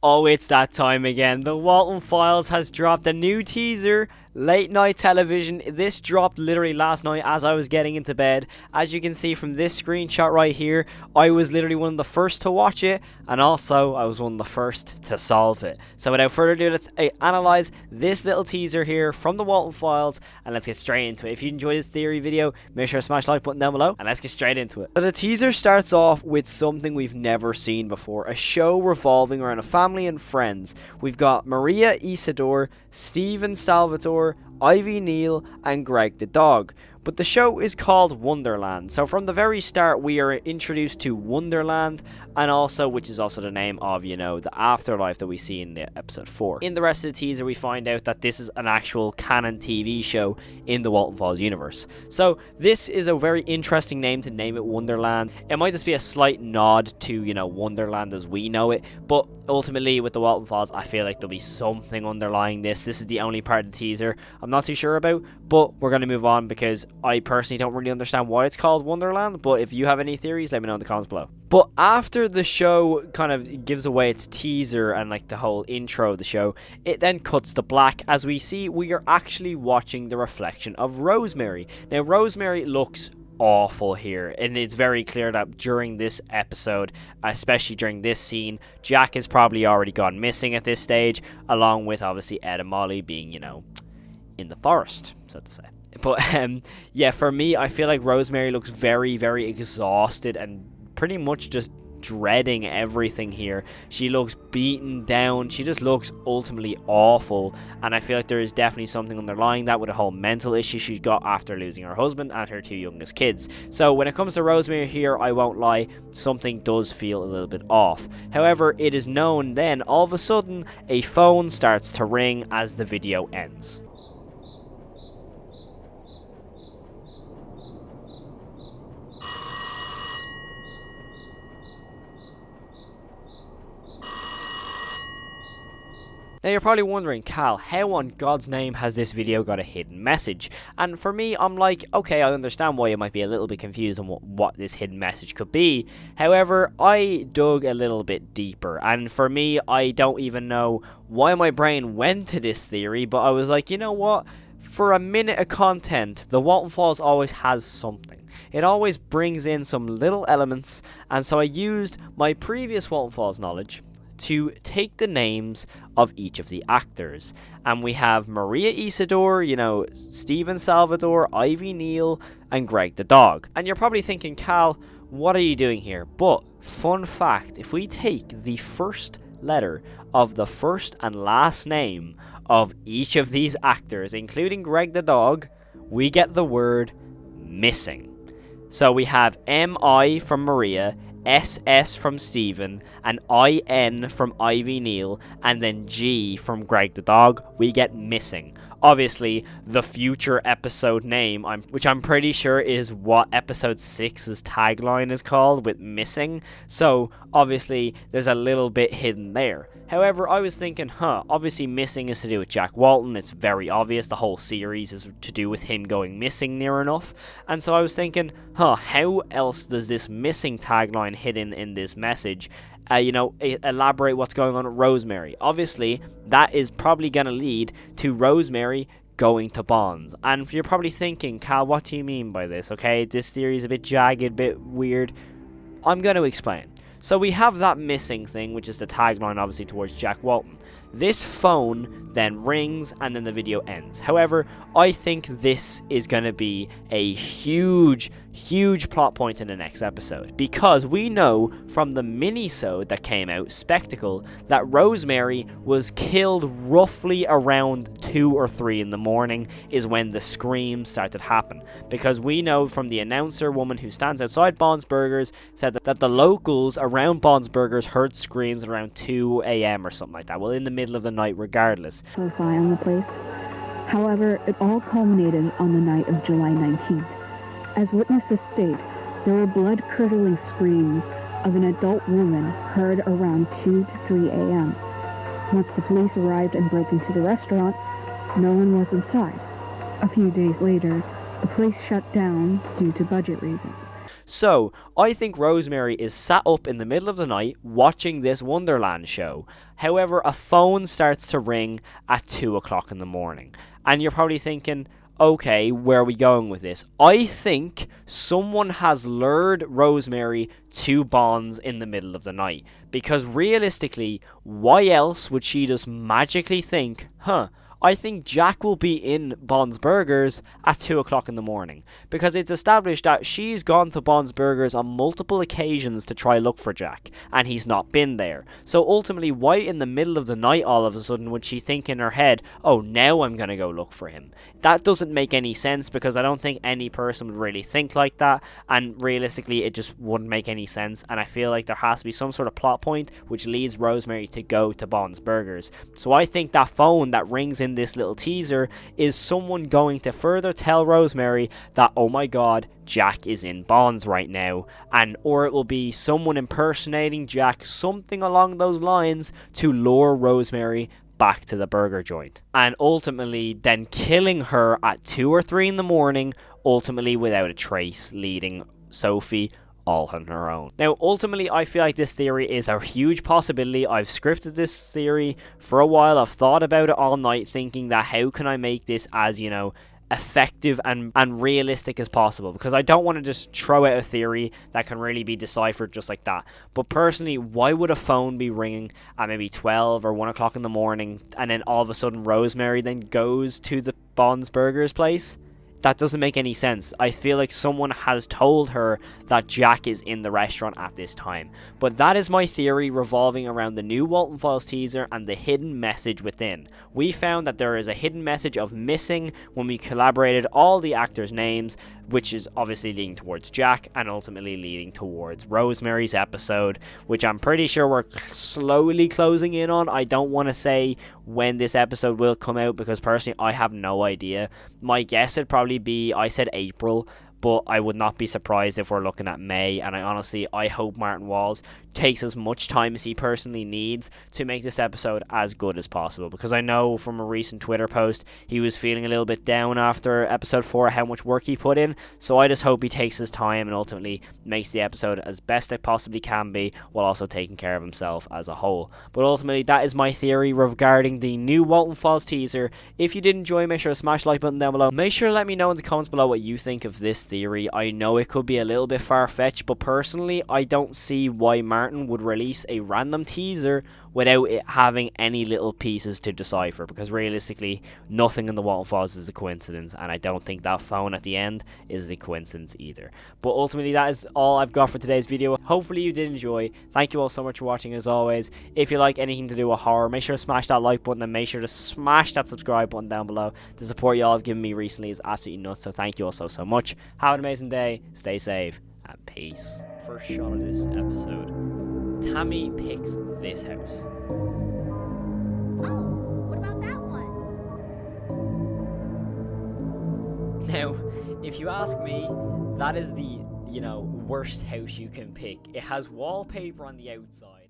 Oh, it's that time again. The Walten Files has dropped a new teaser, late night television. This dropped literally last night as I was getting into bed. As you can see from this screenshot right here, I was literally one of the first to watch it, and also I was one of the first to solve it. So without further ado, let's analyze this little teaser here from the Walten Files, and let's get straight into it. If you enjoyed this theory video, make sure to smash the like button down below, and let's get straight into it. So the teaser starts off with something we've never seen before, a show revolving around a family and friends. We've got Maria Isidore, Steven Salvatore, Ivy Neal, and Greg the dog. But the show is called Wonderland, so from the very start we are introduced to Wonderland, and also, which is also the name of, you know, the afterlife that we see in the episode 4. In the rest of the teaser we find out that this is an actual canon TV show in the Walten Files universe. So this is a very interesting name to name it Wonderland. It might just be a slight nod to, you know, Wonderland as we know it, but ultimately with the Walten Files I feel like there'll be something underlying this. This is the only part of the teaser I'm not too sure about, but we're going to move on because I personally don't really understand why it's called Wonderland, but if you have any theories, let me know in the comments below. But after the show kind of gives away its teaser and like the whole intro of the show, it then cuts to black as we see we are actually watching the reflection of Rosemary. Now, Rosemary looks awful here, and it's very clear that during this episode, especially during this scene, Jack has probably already gone missing at this stage, along with obviously Ed and Molly being, you know, in the forest, so to say. But yeah, for me, I feel like Rosemary looks very, very exhausted and pretty much just dreading everything here. She looks beaten down. She just looks ultimately awful, and I feel like there is definitely something underlying that with a whole mental issue she's got after losing her husband and her 2 youngest kids. So when it comes to Rosemary here, I won't lie, something does feel a little bit off. However, it is known then all of a sudden a phone starts to ring as the video ends. Now you're probably wondering, Cal, how on God's name has this video got a hidden message? And for me, I'm like, okay, I understand why you might be a little bit confused on what this hidden message could be. However, I dug a little bit deeper, and for me, I don't even know why my brain went to this theory, but I was like, you know what? For a minute of content, the Walten Files always has something. It always brings in some little elements, and so I used my previous Walten Files knowledge to take the names of each of the actors. And we have Maria Isidore, you know, Steven Salvatore, Ivy Neal, and Greg the dog. And you're probably thinking, Cal, what are you doing here? But, fun fact, if we take the first letter of the first and last name of each of these actors, including Greg the dog, we get the word missing. So we have M-I from Maria, SS from Steven, and IN from Ivy Neal, and then G from Greg the dog. We get missing. Obviously, the future episode name, which I'm pretty sure is what episode 6's tagline is called, with missing. So, obviously, there's a little bit hidden there. However, I was thinking, obviously missing is to do with Jack Walten. It's very obvious. The whole series is to do with him going missing near enough. And so I was thinking, how else does this missing tagline hidden in this message elaborate what's going on with Rosemary? Obviously, that is probably going to lead to Rosemary going to Bonds. And you're probably thinking, Cal, what do you mean by this? Okay, this theory is a bit jagged, a bit weird. I'm going to explain. So we have that missing thing, which is the tagline, obviously, towards Jack Walten. This phone then rings, and then the video ends. However, I think this is going to be a huge plot point in the next episode, because we know from the mini-sode that came out, Spectacle, that Rosemary was killed roughly around 2 or 3 in the morning is when the screams started to happen, because we know from the announcer woman who stands outside Bond's Burgers said that the locals around Bond's Burgers heard screams at around 2 a.m. or something like that, well, in the middle of the night regardless. Close eye on the place. However, it all culminated on the night of July 19th. As witnesses state, there were blood-curdling screams of an adult woman heard around 2 to 3 a.m. Once the police arrived and broke into the restaurant, no one was inside. A few days later, the place shut down due to budget reasons. So, I think Rosemary is sat up in the middle of the night watching this Wonderland show. However, a phone starts to ring at 2 o'clock in the morning. And you're probably thinking, okay, where are we going with this? I think someone has lured Rosemary to Bonds in the middle of the night. Because realistically, why else would she just magically think, I think Jack will be in Bond's Burgers at 2 o'clock in the morning. Because it's established that she's gone to Bond's Burgers on multiple occasions to try look for Jack, and he's not been there. So ultimately, why in the middle of the night all of a sudden would she think in her head, oh, now I'm going to go look for him? That doesn't make any sense, because I don't think any person would really think like that, and realistically it just wouldn't make any sense, and I feel like there has to be some sort of plot point which leads Rosemary to go to Bond's Burgers. So I think that phone that rings in this little teaser is someone going to further tell Rosemary that, oh my god, Jack is in Bonds right now, and or it will be someone impersonating Jack, something along those lines, to lure Rosemary back to the burger joint, and ultimately then killing her at 2 or 3 in the morning, ultimately without a trace, leading Sophie all on her own. Now, ultimately, I feel like this theory is a huge possibility. I've scripted this theory for a while. I've thought about it all night, thinking that how can I make this as, effective and realistic as possible, because I don't want to just throw out a theory that can really be deciphered just like that. But personally, why would a phone be ringing at maybe 12 or 1 o'clock in the morning, and then all of a sudden Rosemary then goes to the Bond's Burgers place? That doesn't make any sense. I feel like someone has told her that Jack is in the restaurant at this time. But that is my theory revolving around the new Walten Files teaser and the hidden message within. We found that there is a hidden message of missing when we collaborated all the actors' names, which is obviously leading towards Jack and ultimately leading towards Rosemary's episode, which I'm pretty sure we're slowly closing in on. I don't want to say when this episode will come out, because personally I have no idea. My guess would probably be, I said April, but I would not be surprised if we're looking at May, and I hope Martin Walls takes as much time as he personally needs to make this episode as good as possible, because I know from a recent Twitter post he was feeling a little bit down after episode 4 how much work he put in. So I just hope he takes his time and ultimately makes the episode as best it possibly can be, while also taking care of himself as a whole. But ultimately, that is my theory regarding the new Walten Files teaser. If you did enjoy, make sure to smash the like button down below. Make sure to let me know in the comments below what you think of this theory. I know it could be a little bit far-fetched, but personally I don't see why Martin would release a random teaser without it having any little pieces to decipher, because realistically nothing in the Walten Files is a coincidence, and I don't think that phone at the end is the coincidence either. But ultimately, that is all I've got for today's video. Hopefully you did enjoy. Thank you all so much for watching. As always, if you like anything to do with horror, make sure to smash that like button and make sure to smash that subscribe button down below. The support y'all have given me recently is absolutely nuts, so thank you all so much. Have an amazing day, stay safe, and peace. First shot of this episode, Tammy picks this house. Oh, what about that one? Now, if you ask me, that is the, worst house you can pick. It has wallpaper on the outside.